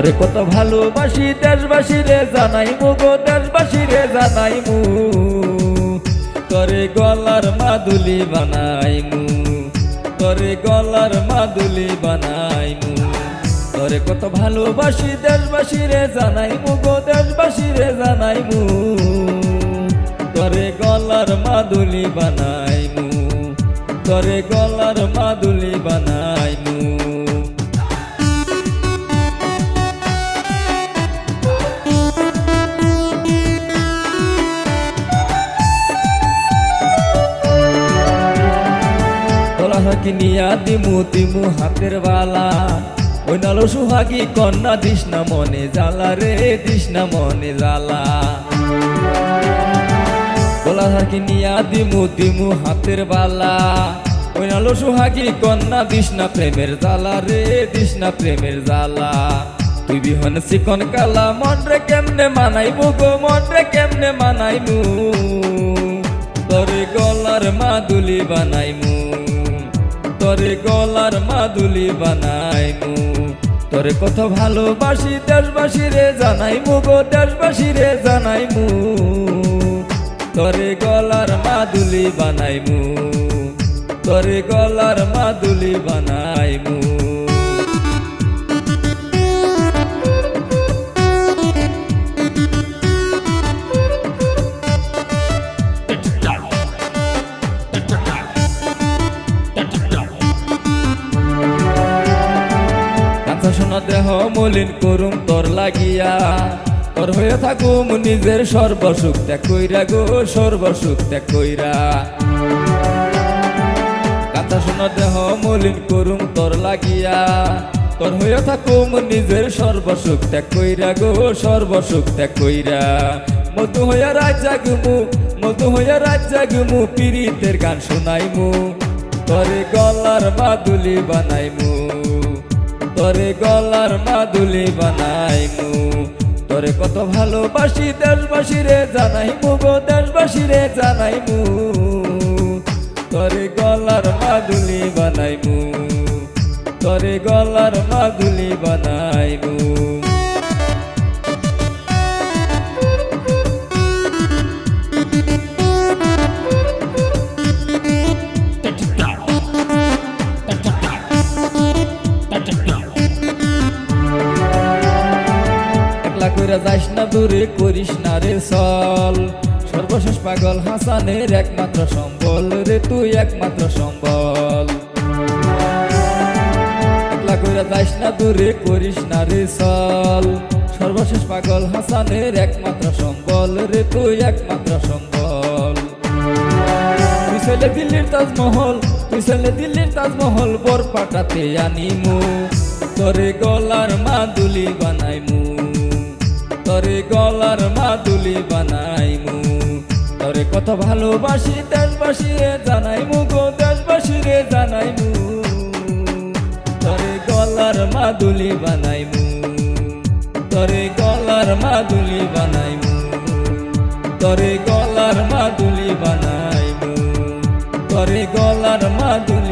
তোরে কত ভালোবাসি দেশবাসী রে জানাইমু গো দেশবাসী রে জানাইমু তোরে গলার মাদুলি বানাইমু তোরে গলার মাদুলি বানাইমু তোরে কত ভালোবাসি দেশবাসী রে জানাইমু গো দেশবাসী রে জানাইমু তোরে গলার মাদুলি বানাইমু তোরে গলার মাদুলি বানাইমু কিনিয়া দিমু দিমু হাতের বালা ওই নালো সুহাগী কন্যা দিস না মনে জ্বালা রে দিস না মনে জ্বালা গলাহার কিনিয়া দিমু দিমু হাতের বালা ওই নালো সুহাগী কন্যা দিস না প্রেমের জ্বালা রে দিস না প্রেমের জ্বালা তুই বিহন চিকন কালা মন রে কেমনে মানাইমু গো মন রে কেমনে মানাইমু তোরে গলার মাদুলি বানাইমু তোরে গলার মাদুলি বানাইমু তোরে কত ভালোবাসি দেশবাসী রে জানাইমু গো দেশবাসী রে জানাইমু তোরে গলার মাদুলি বানাইমু তোরে গলার মাদুলি বানাইমু শোনা দেহ মলিন করুম তোর লাগিয়া তোর হয়ে থাকুম নিজের সর্বসুখ ত্যাগ কইরা গো সর্বসুখ ত্যাগ কইরা কথা শোনা দেহ মলিন করুম তোর লাগিয়া তোর হয়ে থাকুম নিজের সর্বসুখ ত্যাগ কইরা গো সর্বসুখ ত্যাগ কইরা মধু হইয়া রাত জাগমু মধু হইয়া রাত জাগমু পীড়িতের গান শোনাইমু তোরে গলার মাদুলি বানাইমু তোরে গলার মাদুলি বানাইমু তোরে কত ভালোবাসি দেশবাসী রে জানাইমু গো দেশবাসী রে জানাইমু তোরে গলার মাদুলি বানাইমু তোরে গলার মাদুলি বানাইমু যাইস না দূরে করিস না রে চল সর্বশেষ পাগল হাসানের একমাত্র সম্বল রে তুই একমাত্র সম্বল একলা কইরা যাইস না দূরে করিস না রে চল সর্বশেষ পাগল হাসানের একমাত্র সম্বল রে তুই একমাত্র সম্বল তুই ছেলে দিল্লির তাজমহল তুই ছেলে দিল্লির তাজমহল বর পাটাতে আনিমু তোরে গলার মাদুলি বানাইমু তোরে গলার মাদুলি বানাইমু তোরে কত ভালোবাসি দেশবাসী রে জানাইমু গো দেশবাসী রে জানাইমু তোরে গলার মাদুলি বানাইমু তোরে গলার মাদুলি বানাইমু তোরে গলার মাদুলি বানাইমু তোরে গলার মাদুলি